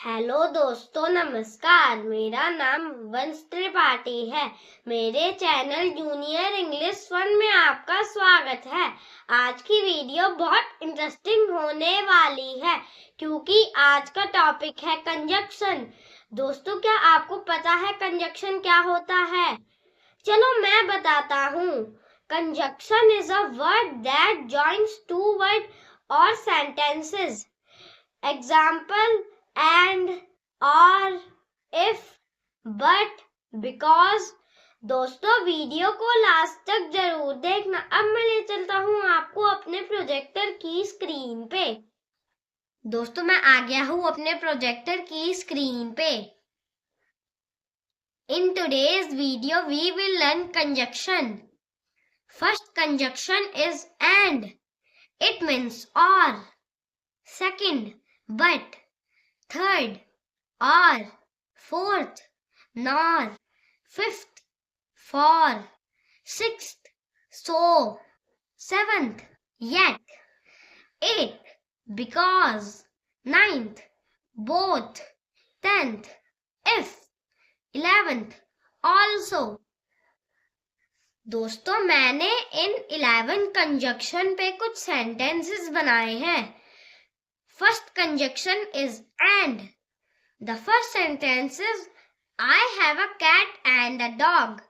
Hello दोस्तों, नमस्कार। मेरा नाम वंश त्रिपाठी है। मेरे चैनल जूनियर इंग्लिश 1 में आपका स्वागत है। आज की वीडियो बहुत इंटरेस्टिंग होने वाली है क्योंकि आज का टॉपिक है कंजक्शन। दोस्तों, क्या आपको पता है कंजक्शन क्या होता है? चलो मैं बताता हूँ। Conjunction is a word that joins two word और sentences. Example: and, or, if, but, because। दोस्तों, वीडियो को लास्ट तक जरूर देखना। अब मैं ले चलता हूँ आपको अपने प्रोजेक्टर की स्क्रीन पे। दोस्तों, मैं आ गया हूँ अपने प्रोजेक्टर की स्क्रीन पे। In today's video, we will learn conjunction. First conjunction is and. It means or. Second, but. Third, or. Fourth, nor. Fifth, for. Sixth, so. Seventh, yet. Eighth, because. Ninth, both. 10th, if. 11th, also। दोस्तों, मैंने इन 11 conjunction पे कुछ sentences बनाए हैं। First conjunction is and. The first sentence is I have a cat and a dog.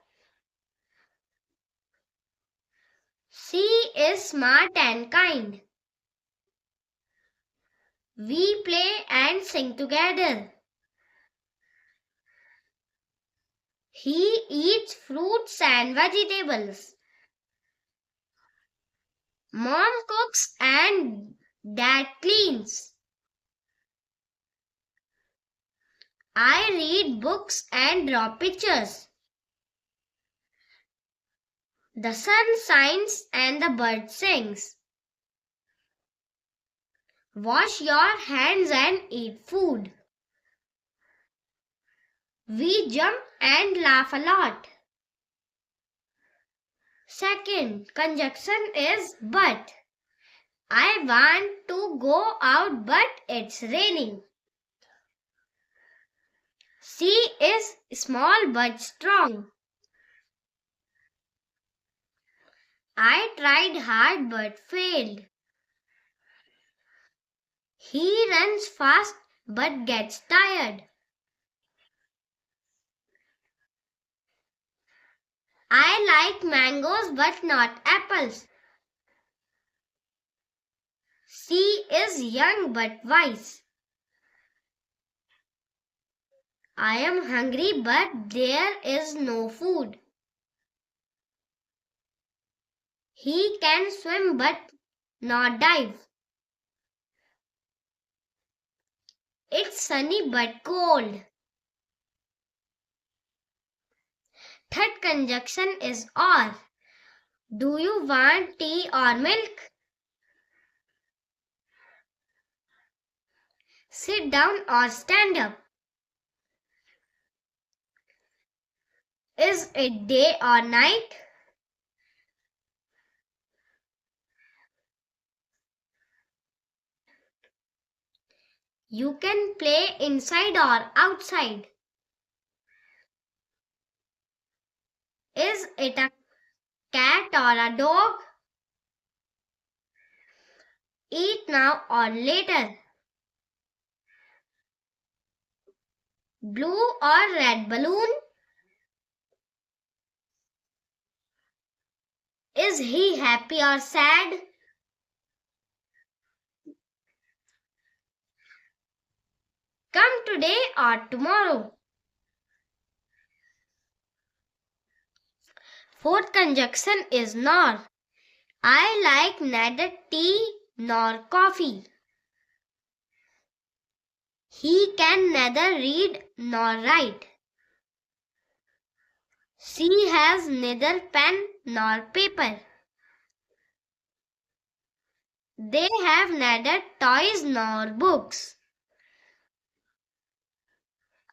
She is smart and kind. We play and sing together. He eats fruits and vegetables. Mom cooks and dad cleans. I read books and draw pictures. The sun shines and the bird sings. Wash your hands and eat food. We jump and laugh a lot. Second conjunction is but. I want to go out but it's raining. She is small but strong. I tried hard but failed. He runs fast but gets tired. I like mangoes but not apples. She is young but wise. I am hungry but there is no food. He can swim but not dive. It's sunny but cold. Third conjunction is or. Do you want tea or milk? Sit down or stand up. Is it day or night? You can play inside or outside. Is it a cat or a dog? Eat now or later. Blue or red balloon? Is he happy or sad? Come today or tomorrow. Fourth conjunction is nor. I like neither tea nor coffee. He can neither read nor write. She has neither pen nor paper. They have neither toys nor books.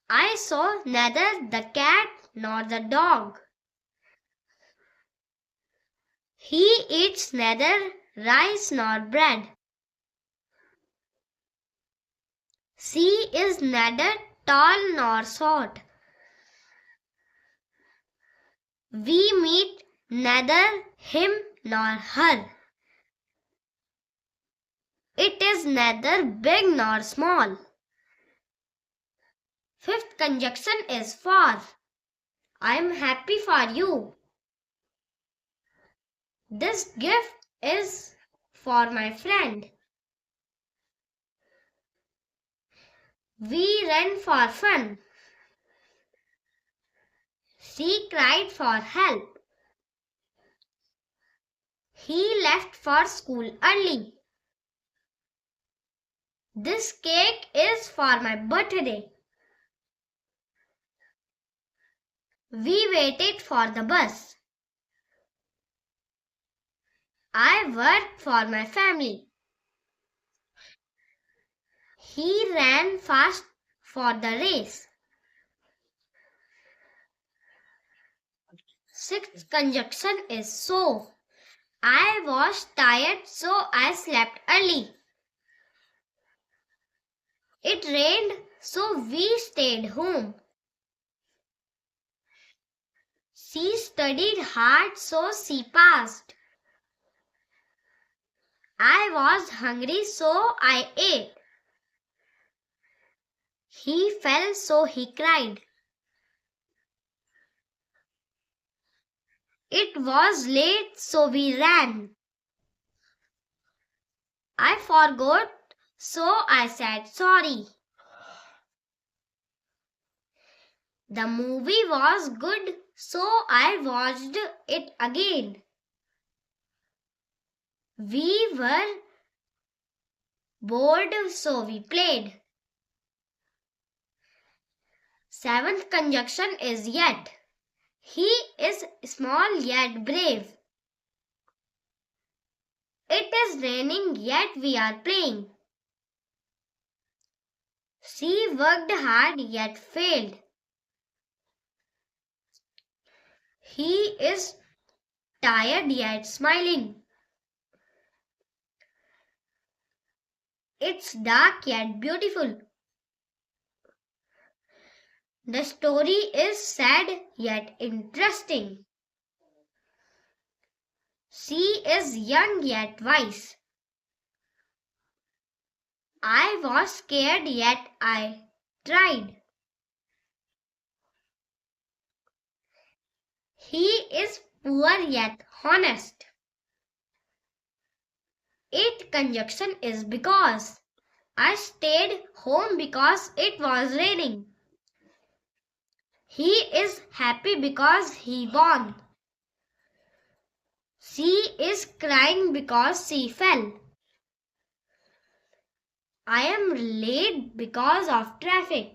I saw neither the cat nor the dog. He eats neither rice nor bread. She is neither tall nor short. We meet neither him nor her. It is neither big nor small. Fifth conjunction is for. I am happy for you. This gift is for my friend. We ran for fun. She cried for help. He left for school early. This cake is for my birthday. We waited for the bus. I worked for my family. He ran fast for the race. Sixth conjunction is so. I was tired, so I slept early. It rained, so we stayed home. She studied hard, so she passed. I was hungry, so I ate. He fell, so he cried. It was late, so we ran. I forgot, so I said sorry. The movie was good, so I watched it again. We were bored, so we played. Seventh conjunction is yet. He is small yet brave. It is raining, yet we are playing. She worked hard, yet failed. He is tired, yet smiling. It's dark, yet beautiful. The story is sad, yet interesting. She is young, yet wise. I was scared, yet I tried. He is poor, yet honest. Eighth conjunction is because. I stayed home because it was raining. He is happy because he won. She is crying because she fell. I am late because of traffic.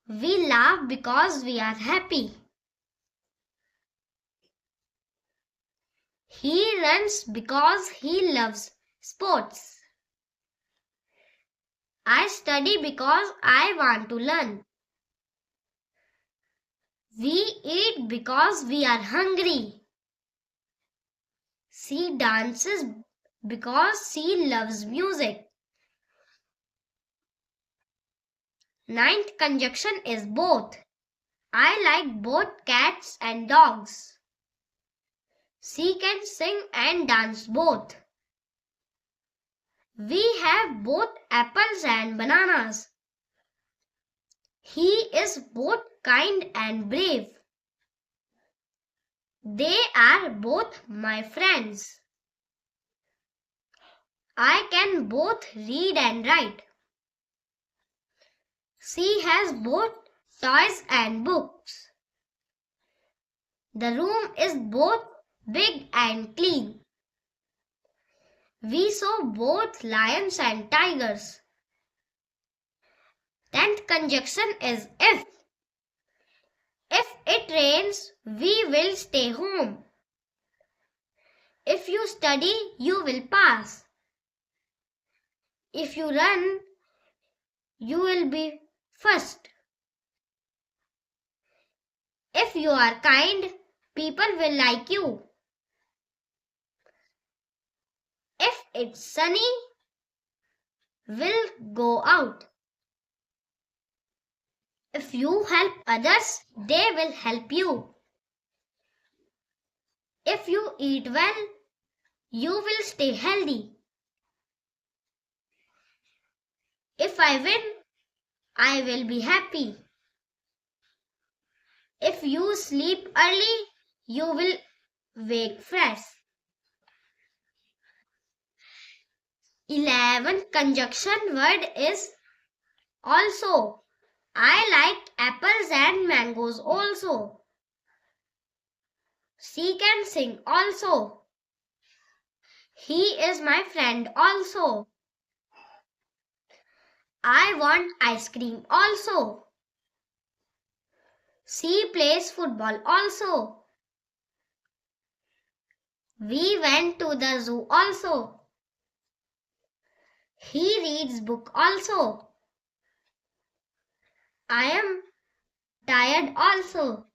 We laugh because we are happy. He runs because he loves sports. I study because I want to learn. We eat because we are hungry. She dances because she loves music. Ninth conjunction is both. I like both cats and dogs. She can sing and dance both. We have both apples and bananas. He is both kind and brave. They are both my friends. I can both read and write. She has both toys and books. The room is both big and clean. We saw both lions and tigers. Tenth conjunction is if. If it rains, we will stay home. If you study, you will pass. If you run, you will be first. If you are kind, people will like you. If it's sunny, will go out. If you help others, they will help you. If you eat well, you will stay healthy. If I win, I will be happy. If you sleep early, you will wake fresh. 11th conjunction word is also. I like apples and mangoes also. She can sing also. He is my friend also. I want ice cream also. She plays football also. We went to the zoo also. He reads book also. I am tired also.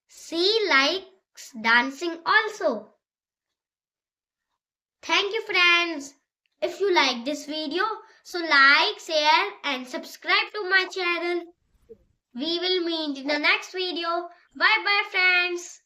She likes dancing also. Thank you, friends. If you like this video, so like, share and subscribe to my channel. We will meet in the next video. Bye bye, friends.